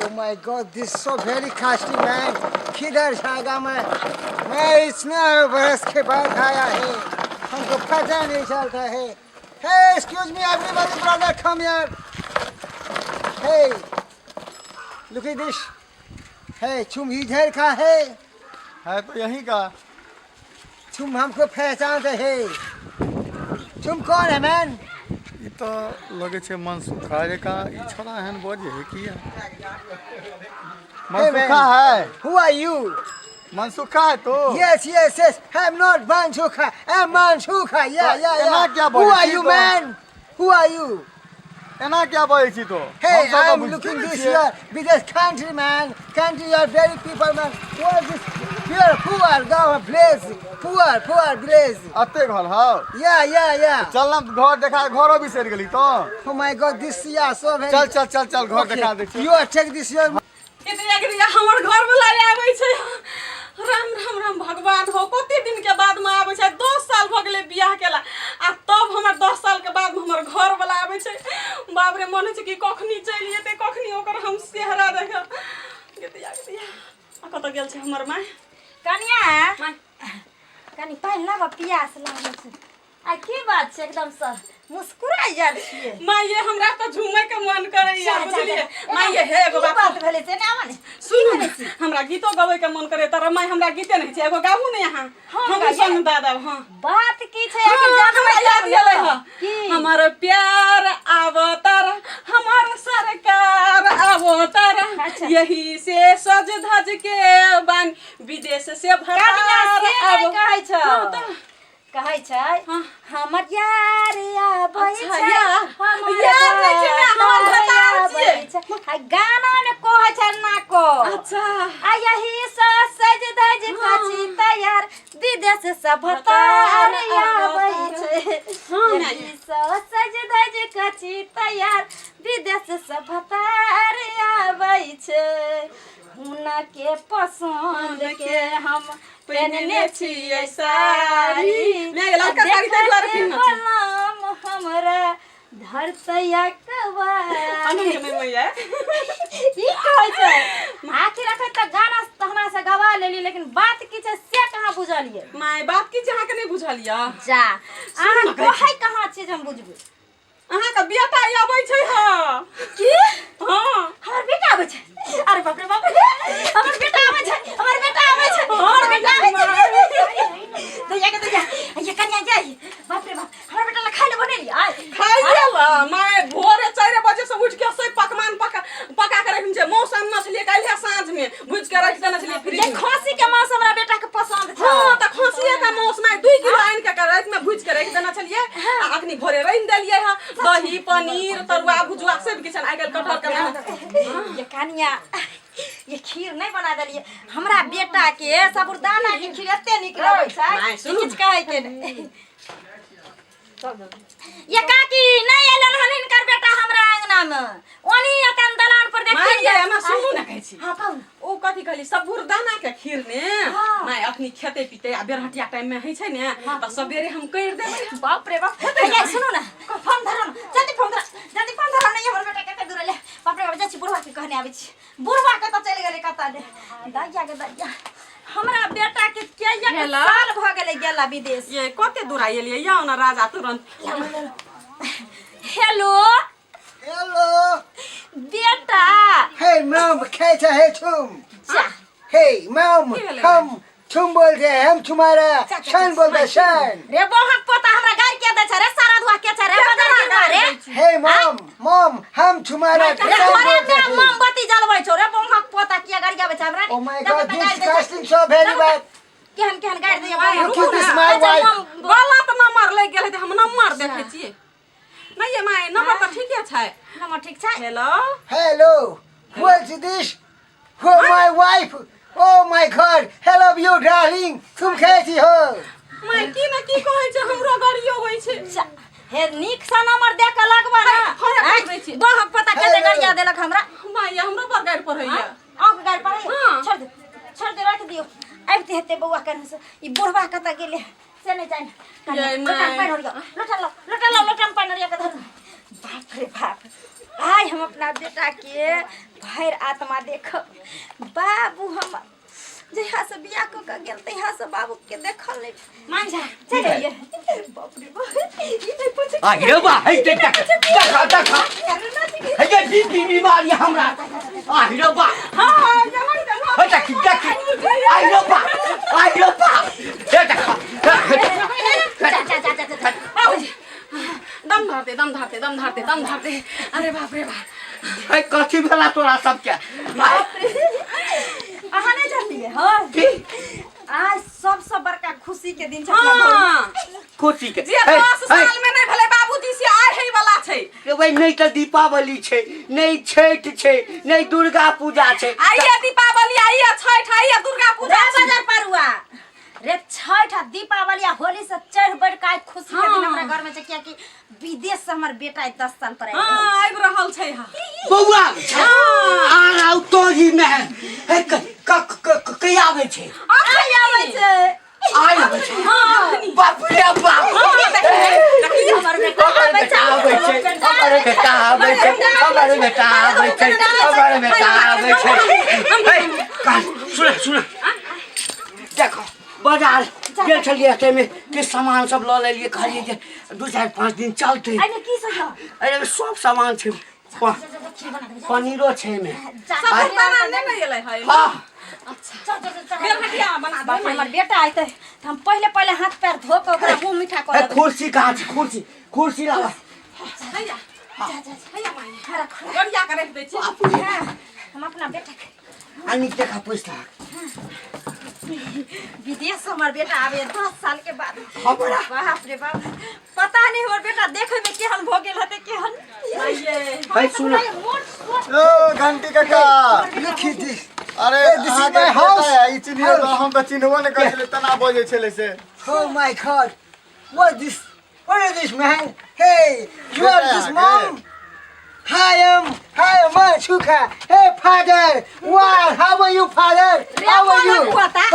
Oh my God, this is so very costly, man. किधर जाएगा मैं इतना बरस के बाद आया है, हमको पता नहीं चलता है. Hey, excuse me, everybody, brother, come here. Hey, look at this. Hey, तुम इधर का है तो यहीं का. तुम हमको पहचानते है. तुम कौन है मैन? ये तो लगे छे मनसुखा रे का ई छोरा हन बोझे है किया. मनसुखा है. Who are you? मनसुखा है तो. Yes. I'm not Mansuka. I'm Mansuka. Yeah. Who are you, man? Who are you? एना क्या बोले छी तो. Hey, I'm looking this here because country, man. Country are very people, man. What is this? Here, poor, go, blaze. Poor, blaze. अते घर हां. Yeah. चल ना घर देखा घरो बिसर गेली तो. Oh my God, this yeah so very. चल घर देखा दे छी. You are take this here. इतने हमर घर बुलाए आबै छै. राम भगवान हो कते दिन के बाद में आबै छै. 10 साल भ गेलै बियाह केला आ तब हमर 10 साल के बाद में हमर घर वाला आबै छै. बाप रे मन छै कि कखनी चलि जेतै कखनी ओकर हम सेहरा देखा. गतिया आ कत गेल छै हमर माय. कनिया माय कनी पाइन ना पियास लागल छै. आ की बात छै एकदम से मुस्कुराई जाल छिए. माय ये हमरा त झूमे के मन करैया बुझलिए. माय ये हे एगो बात भेले से ना माने सुन हमरा गीतो गबै के मन करे तर माय हमरा गीते नहीं छै. एगो गाबू ने यहां हम संग दादा. हां बात की छै एकर जानवा याद गेलै ह. की हमर प्यार आवतर हमर सरकार आवतर. यही से सज धज के बन विदेश से भरार अब कहै छ कहै छै हमर यार आबै छै. यार नै छै हमर भतार छियै. आ गाना में कहै छै ना को. अच्छा आ यही सज धज कछि तैयार विदेश से भतार आबै छै. यही सज धज कछि तैयार विदेश से भतार आबै छै. हुना के पसंद के हम पहनने छियै साड़ी. लड़का साड़ी ते द्वारा पिन्हना छै. नाम हमरा धरतया कवारी. मैया ई कहै छै आखिर अखन त गाना त हमरा से गवा लेली लेकिन बात की छै से कहां बुझलियै. माय बात की छै अहाँ के नहीं बुझलिया. जा अहाँ कहै कहां छै जे हम बुझबै. अहाँ का बेटा आबै छै. हां की हां हमर बेटा आबै छै. अरे बाप रे बाप हमर बेटा आबै छै. हमर बेटा आबै छै. दैया के दैया ये कन्या जाई. बाप रे बाप हमर बेटा ला खाइ ले बनेली. आय खाइ लेला. माय भोरे 4 बजे से उठ के सब पकवान पका के रखन छै. मौसम न छलिए काल्हि साँझ में भुज के रख देना छलिए फ्रिज ये खसी के मांस हमरा बेटा के पसंद छै. हां त खसिए का मांस में 2 किलो आन के रात में भुज के रख देना छलिए. आ अखनी भोरे रइन देलिए ह. दही पनीर तरुआ भुजुआ सब किछन आ गेल कटहर के. ये कन्या ये खीर नहीं बना देलिए. हमरा बेटा के साबुरदाना के खीर एते निक लगै छै. किछ कहै के नहीं. ये काकी नहीं एलन हन इनकर बेटा हमरा अंगना में. ओनी एतन दलान पर देखिए. माय ये हम सुनू ना कहै छी. हां कहू ओ कथि कहली साबुरदाना के खीर ने. माय अखनी खेते पीते आ बेरहटिया टाइम में है छै ने त सबेरे हम कर देबै. बाप रे बाप ये सुनो ना फोन धरन जल्दी फोन धर नहीं हमर बेटा कते दूर ले. बाप रे बाप जाची बुढ़वा के कहने आबै छी. बुढ़वा के त चल गेलै कता ने. दैया के दैया हमरा बेटा के एक साल भ गेलै गेला विदेश. ये कते दूर आइलिए या ना राजा तुरंत. हेलो बेटा. Hey mom, कैसा है तुम? जा Hey mom, हम तुम बोलते हैं हम तुम्हारा शान बोलते हैं शान. रे बोहक पोता हमरा गाड़ी के दे छ रे. सारा धुआ के छ रे बदर के मारे. Hey mom, हम तुम्हारा शान हमारे बोलते में हैं. मोमबत्ती जलबै छौ रे बोहक पोता के गाड़ी के बे छ हमरा. Oh my God, this casting so very bad. केहन गाड़ी दे. Look at this my wife. गलत नंबर ले गेल है. हम नंबर देखै छियै. नहीं ये माय नंबर त ठीके छै. नंबर ठीक छै. Hello, what's this? Oh my wife. Oh my God, hello you darling. तुम कैसी हो? माय की न की कहै छै हमरो गाड़ियो होय छै. हे निक सा नंबर दे के लगबा ना. बोहक पोता के गाड़ी देलक हमरा. माय हमरो पर गाड़ी पर होइया. आंख गाड़ी पर छोड़ दे रख दियो. आबते हेते बउआ कन से. ई बुढ़वा कता गेले से नहीं जाने. लोटन पाइन हो गयो. लोटन पाइन के धर. बाप रे बाप आज हम अपना बेटा के भैर आत्मा देखब। बाबू हम जहाँ से बिया को गेल तहाँ से बाबू के देखल नहीं मान जा चलिए। बाप रे बाप ई नहीं पूछ आ रे बा हे देखा देखा हे ये बीमारी हमरा आ रे बा हां जमन जमन हे देखा आ रे बा हे देखा बाबूजी दम धरते अरे बाप रे बाप हे कथी भेला तोरा सबके अहाँ नहीं जानलिए हां आज सबसे बड़का खुशी के दिन छै। हां खुशी के जे 10 साल में नहीं भले बाबूजी से आइ हे वाला छै के भाई नहीं तो दीपावली छै नहीं छठ छै नहीं दुर्गा पूजा छै आइए दीपावली आइए छठ आइए दुर्गा पूजा बाजार परुआ रे छठ आ दीपावली आ होली से चढ़ बढ़ के खुशी के दिन हमरा घर में छै किया कि विदेश से हमर बेटा 10 साल पर आइल। हां आइब रहल छै बौआ आ राउ तोरी में हे के आवे छै आबै छै आइ आवे छै हां बाप रे बाप हमर बेटा आबै छै हमर बेटा आवे छै हमर बेटा आवे छै हमर बेटा आवे छै हे सुन देखो बाजार गेल छलिए एते में के सामान सब ल लेलिए कहलिए जे 2-4-5 दिन चलते आइने की सोचो अरे सब सामान छै पनीरो छै में सब बना नहीं एलै है हां फेर हटिया बना बाप रे, हमर बेटा आइते त हम पहिले हाथ पैर धो के ओकरा मुंह मीठा कर देबै। कुर्सी कहाँ छै कुर्सी लावा हैया हैया माई खरा गड़िया के रख दै छी हम अपना बेटा के अनि देखा पैसा विदेश से हमर बेटा आवे 10 साल के बाद। हमरा बाप रे बाप पता नहीं हमर बेटा देखे में केहन भ गेल हते केहन आइए भाई सुन ओ घंटी काका Look at this. अरे this is अहाँ my के house. पता है ई चिन्ह तो हम तो चिन्हबो नहीं कर छले तना बजे छले से Oh my God. What is this, man? Hey, you are this mom? Hi, Machuka. Hey, father. Wow, how are you, father? How are you?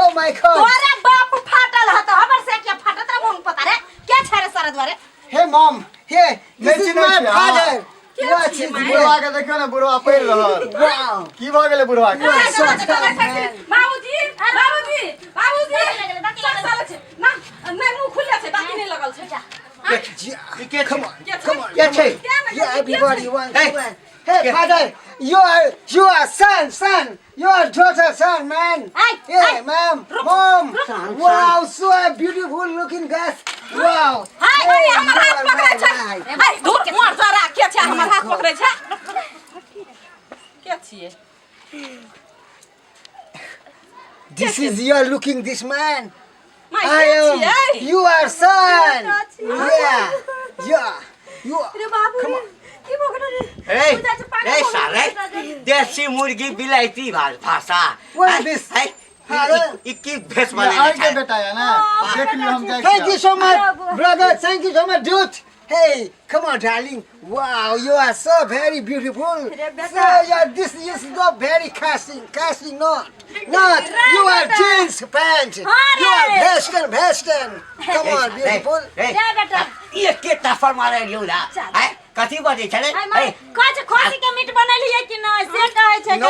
Oh my God. तोरे बाप फाटल ह त हमर से के फाटत रे मुंह पता रे के छरे सारा द्वारे। Hey, mom. Hey, this is my Let's father. What is बुढ़वा के देखियो ना बुढ़वा पैर रहल Wow. की भ गेले बुढ़वा के बाबूजी सब साल छै ना नहीं मुंह खुले छै बाकी नहीं लगल छै Come on. के छै Yeah, everybody wants to win. Hey, father, you are son. You are daughter, son, man. Yeah, mom. Wow, so beautiful looking guys. Wow. हाय हमर हाथ पकड़ै छै हाय धूर मोर जरा के छै हमर हाथ पकड़ै छै के छिए This is you are looking this man. My I am. छिए You are son. Yeah. You are. रे बाबू रे की भगना रे ए सारे देसी मुर्गी बिलायती भाषा What is this? की भेष आई बने के बेटा है ना देख लियो हम जाए Thank you so much, brother. Thank you so much, dude. Hey, come on, darling. Wow, you are so very beautiful. So this is not very casting, not. You are jeans pants. You are Western. Come on, beautiful. जा बेटा ये केटा फरमारे लियो ला है कथी बजे छले hi my काच खोसी के मीट बनलिए कि न से कहै छै No.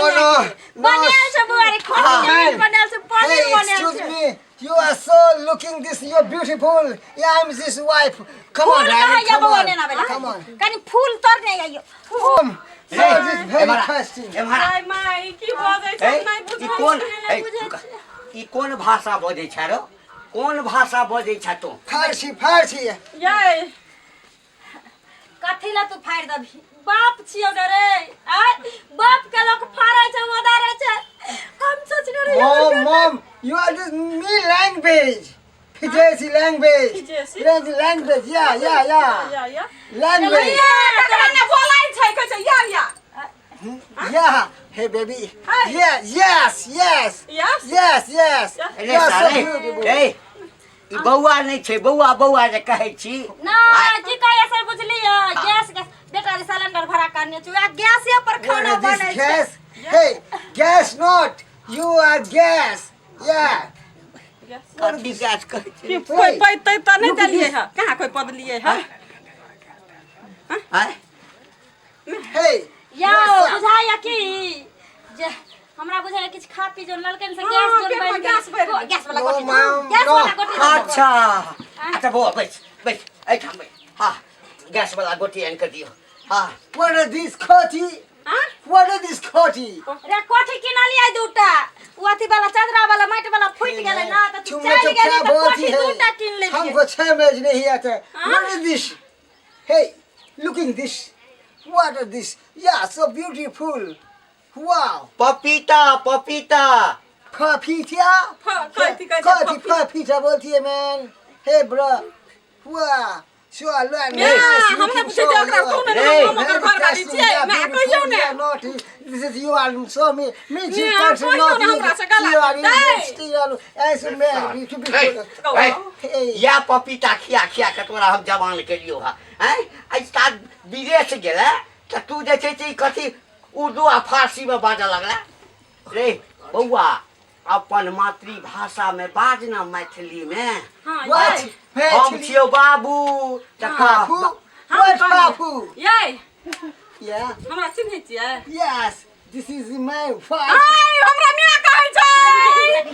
बनेल से बुआरी खोसी के मीट बनल से पनीर Hey, बनल excuse से me. You are so looking this. You're beautiful. Yeah, I'm this wife. Come on, फूल कहाँ darling. या Come बने ना on. Bela Come on. कनी फूल तर नहीं आइयो Come. So this is very casting. Hi my की बजै छै नहीं बुझै ई कोन भाषा बजे छ रो कोन भाषा बजे छ तू Farsi. ये कथी ला तू फाड़ दबी बाप छियो रे आ बाप के लोग फाड़ै छै मदारै छै हम सोचने रे Mom, you are this me language. Fijesi language. Fijesi? Language. Yeah. या Language. ककरा ने बोलाइ छै कहै छै या Yeah. Hey, baby. Hey. Yes. Yes? Yes. रे You are so सारे beautiful. ए ई बौआ नहीं छै बौआ जे कहै छी ना जी का ऐसे बुझलियो गैस बेटा रे सिलेंडर भरा करने छु गैस पर खाना What is बनै this छै gas? Hey, gas not. You are gas. Yeah. कोन विकास कहै छी कि कोई पैतै त नहीं देलिए है कहाँ कोई पद लिए है हैं Hey, यो yes, बुझाया कि जे हमरा बुझाया किछ खा पी जो ललकन से गैस जोन पेट में बन गैस भर गैस वाला No, गोटी ma'am, गैस no. वाला गोटी अच्छा अच्छा बुआ बैठ ऐठाम बैठ हाँ गैस वाला गोटी आन कर दियो हाँ what is this khoti? हां What is this khoti? रे कोठी किना लिया दूटा उ अथी वाला चादरा वाला माटी वाला फुट गेले ना त तू तुमने चल तो गेली क्या त बोलती कोठी है? दूटा किन ले हमको समझ नहीं आता. What is this? Hey, looking this. What is this? Yeah, so beautiful. Wow. पपीता पपीता Papita? कहती Papita बोलती है man. Hey bro. Wow. So I learned. हमने पूछे जे ओकरा कोन हम ओकर घर वाली छियै मैं कहियो ने This is you are so me Yeah, person कहियो not ने हमरा से गला you are they. still as a man to be Hey. या पपीता खिया खिया के तोरा हम जवान के लियो हैं ऐसा विदेश गेला त तू जे छै से कथी उर्दू आ फारसी में बाजऽ लगला रे बौआ अपन मातृभाषा में बाजना मैथिली में हां What? हम छियौ बाबू तका Papu? What Papu? ये Yeah. हमरा चिन्है छियै Yes. This is my wife. आय हमरा मिया कहै छै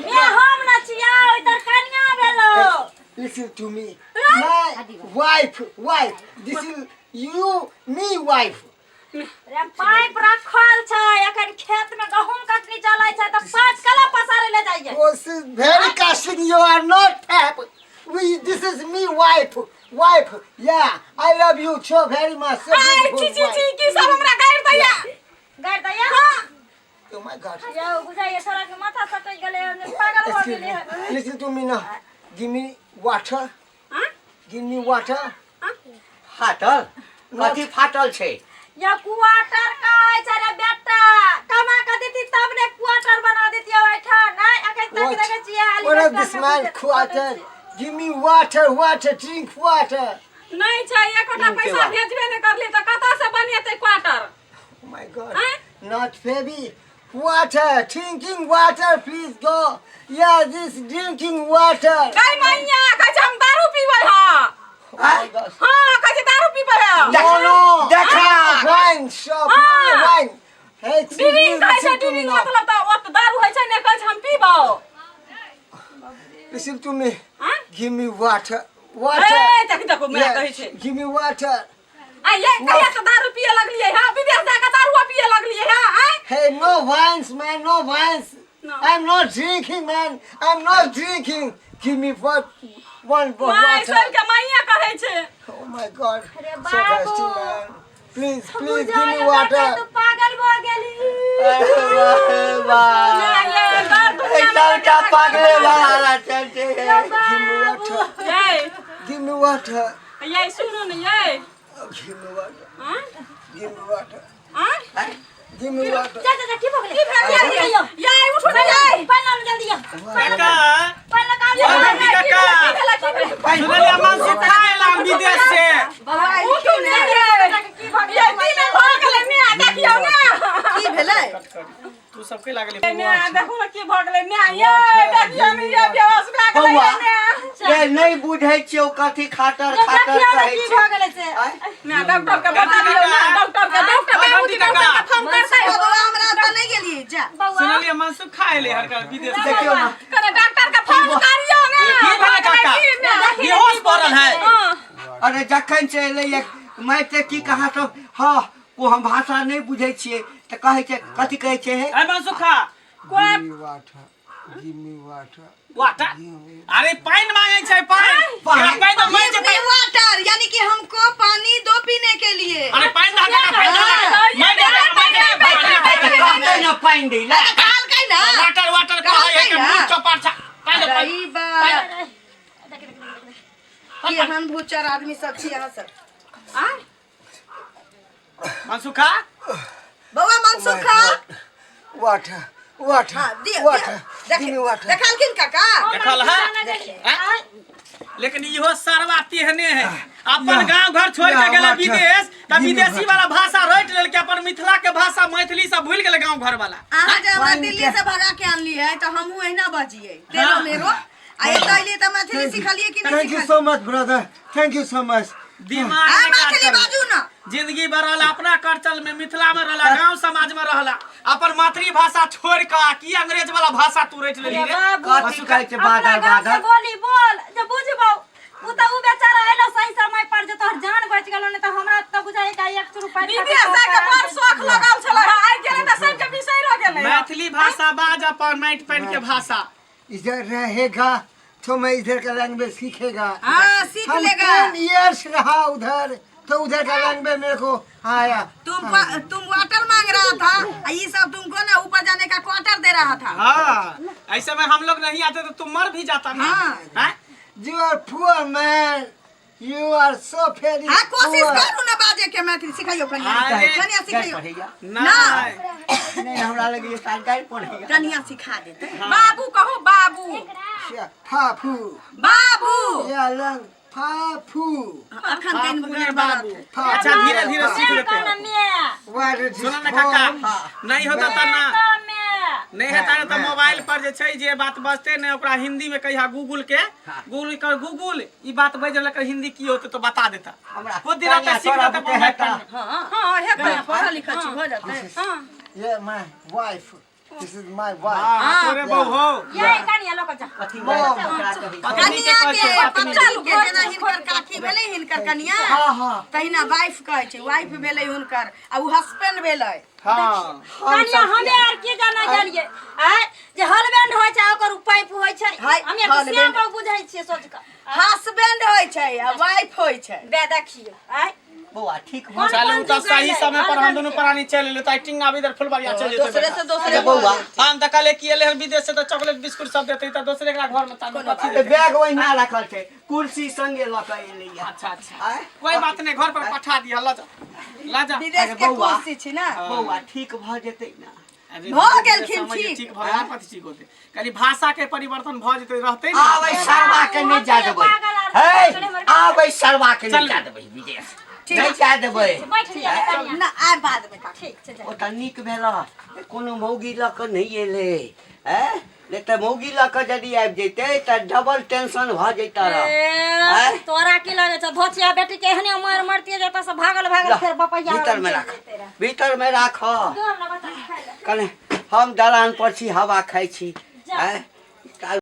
मैं हम न छिया ओइ त कन्या भेलो Listen to me. My wife. This is you, me wife. रे पाइप रखल छै एखन खेत में गहूम कटनी चलै छै त 5 कला पसारे ले जाइए Oh, this is very casting. You are not tap. This is me wife. Yeah. I love you so very much. So I beautiful छी wife. की सब हमरा गाइर दैया गाड़ दैया Oh my God. यो बुझाइए छोरा के माथा सटक गेले पागल हो Excuse गेले me. Listen to me now. Give me water. हां Give me water. फाटल कथी फाटल छै या क्वार्टर कहै छै रे बेटा कमा के देती तब ने क्वार्टर बना देती ओइठा नहीं एखन तक देखे छियै हाली What is this man quarter? Give me water. Drink water. नहीं छै एकोटा पैसा भेजबे नै करली त कता से बनेतै quarter Oh my God. Huh? Not baby. Water. Drinking water. Please go. Yeah, this drinking water. गाय मैया कहै छै हम दारू पीबै हां Oh my God. हां कहै छै दारू पीबै हां No. देखा Wine shop. Ah. Wine. Hey, excuse me, drink कहै छै listen to me drink now. मतलब त ओत दारू होइ छै ने कहै छै हम पीबौ Listen to me. हां Give me water. ए Water. देखो मैं कहै छै Give me water. आ ये कहिया से दारू पिए लगलियै हां विदेश जाके दारू पिए लगलियै हां आय Hey, no wines, man. No wines. No. I'm not drinking, man. I'm not drinking. Give me one my water. सब के मैया कहै छै Oh my God. अरे So Babu. thirsty, man. Please, give me बुझाइए water. तू पागल हो गेली मैं ये दर्द दुनिया में सबटा पागले वाला चलते Give me water. ये Give me water. ये सुनो ने ये Give me water. हां Give me water. हां Give me water. जा जा की भगले ये उठो ने ये पानी ला जल्दी जा काका पानी लगा सुनलिए अमन से खाएला विदेश से उठो ने ये दिन भ गेलै ने देखियौ ने की भेलै तू सबके लागले ने देखो ना की भ गेलै ने ये देखियौ ने ये बेहोश भ गेलै बौआ ने ये नहीं बुझै छियौ कथी खाटर खाटर कहै की छै भगले से ना डॉक्टर के बता दियौ ना डॉक्टर बाबूजी डॉक्टर के फोन करतै बौआ हमरा त नहीं गेलिए जा सुनलिए अमन से खाएले हरका विदेश से देखियौ ना कने डॉक्टर के फोन करियौ ना की भेलै काका बेहोश पड़ल है अरे जखन से एलै मैं ते की कहा सब हाँ को हम भाषा नहीं बुझै छियै त कहै छै कथी कहै छै हे अमन सुखा Give me water. Give me water. Water अरे पानी मांगे छै पानी पानी तो मैं Give me water यानी कि हमको पानी दो पीने के लिए अरे पानी ना मैं कहते न पाइन दै ला काल कै ना वाटर वाटर का है एक मुंह चपाट छा पानी रही बा केहन भूचर आदमी सब छी अहाँ सब मनसुखा बौआ मनसुखा Water. Water. हां दे Water. Give me water. देखलखिन काका देखल है लेकिन इहो सरवा तेहने है अपन गांव घर छोड़ के गेले विदेश त विदेशी वाला भाषा रट लेल के अपन मिथिला के भाषा मैथिली सब भूल गेले गांव घर वाला अहाँ जे हमरा दिल्ली से भगा के आनली है तो हमहू एहिना बजिए तेरो मेरो आ एतैली त मैथिली सिखलिए कि नहीं Thank you सिखलिए so much, brother. Thank you so much. दिमाग आ में काज मैथिली करू। बाजू ना जिंदगी भर रहला अपना करचल में, मिथिला में रहला, गांव समाज में रहला, अपन मातृभाषा छोड़ के की अंग्रेज वाला भाषा तू रट लेली रे। कथी कहै छै अपना बादल गाँव से बादल बोली बोल जब बुझबौ उ त उ बेचारा आइलो सही समय पर जे तोहर जान बच गेलो ने त हमरा त बुझाइ का 1 रुपया विदेश के बड़ शौक लगाल छला आइ गेले त सबके बिसैर गेले मैथिली भाषा बाज, अपन माटि पानि के भाषा। इधर रहेगा तो मैं इधर का लैंग्वेज सीखेगा। हाँ सीख हम लेगा 10 years रहा उधर, तो उधर का लैंग्वेज मेरे को आया। तुम वाटर मांग रहा था, ये सब तुमको ना ऊपर जाने का क्वार्टर दे रहा था। हाँ, ऐसे में हम लोग नहीं आते तो तुम मर भी जाता ना। हाँ। हैं? You are poor man, you are so very हाँ कोशिश poor। करू ना बाजे के मैथिली सिखाइयो कनिया अरे, कनिया सिखाइयो पढ़ैया नहीं। नहीं हमरा लगे ये सरकार पढ़ैया कनिया सिखा देते बाबू कहो बाबू फाफू बाबू या लंग फाफू। अखन कहीं बाबू बुझे बाबू। बाबू अच्छा धीरे धीरे सीख लेते ना हैं। मैं What is सुनो ना this काका, for? नहीं होता था ना, मैं नहीं होता तो मोबाइल पर जे छै जे बात बजते ने ओकरा हिंदी में कहिया गूगल के, गूगल ई बात बज रहल हिंदी की होते तो बता देता। हमरा खुद दिन रात सीख लेते मोबाइल पर। हां हे पढ़ा लिखा छी हो जाते हां Yeah, my wife. This is my wife. हाँ, तोरे बहू हो। ये कनिया लोग जा कथी ओकरा कहै छै पत्नी के कनिया कहै छै, के पत्नी। पत्नी के जेना हिनकर काकी भेलै हिनकर कनिया तहिना वाइफ कहै छै, वाइफ भेलै हुनकर आ उ हस्बैंड भेलै। हाँ। कनिया हमे आर के जाना जानिए आय जे हस्बैंड होय छै ओकर पाइप होय छै हाय, हमे तो husband। सियाम पर बुझाइ छियै सोच के हस्बैंड होइ छै आ वाइफ होइ छै। बे देखिए आय बौआ ठीक हो चलू तो सही समय पर हम दोनों प्राणी चल ले, तो एक्टिंग आब इधर फुलबाड़िया चल जेते। दूसरे से दूसरे बौआ हम त कहले कि एले विदेश से तो चॉकलेट बिस्कुट सब देते त दूसरे के घर में तानु कथी ए, देते। बैग ओहिना रखल छै, कुर्सी संगे लऽ कऽ एलैया। अच्छा अच्छा, आय कोई बात नहीं, घर पर पठा दिया। ला जा ला जा। विदेश के बौआ। कुर्सी छी ना। बौआ ठीक भऽ जेतै ना। अरे भऽ धीरे गेलखिन धीरे समझिए, ठीक। ठीक भऽ गेल, कथी ठीक होते, कनी भाषा के परिवर्तन भ जेते रहते ना। आबै सरवा के नहीं जा देबै, हे आबै सरवा के नहीं जा देबै विदेश, नहीं जा देबै। बैठ लिया कनिया ना आइ बाद में ठीक छै जा ओतऽ नीक भेल कोनो मौगी लऽ कऽ नहीं एलै, हैं नहीं तऽ मौगी लऽ कऽ यदि आबि जैतै तऽ डबल टेंशन भऽ जैता रह। ए, तोरा की लगे छै धोतिया बेटी के एहने मार मारतिए जता से भागल भागल फिर बपैया भीतर में राख, भीतर में राख। दो ना बता खाइ ले कने हम दलान पर छी, हवा खाइ छी। हैं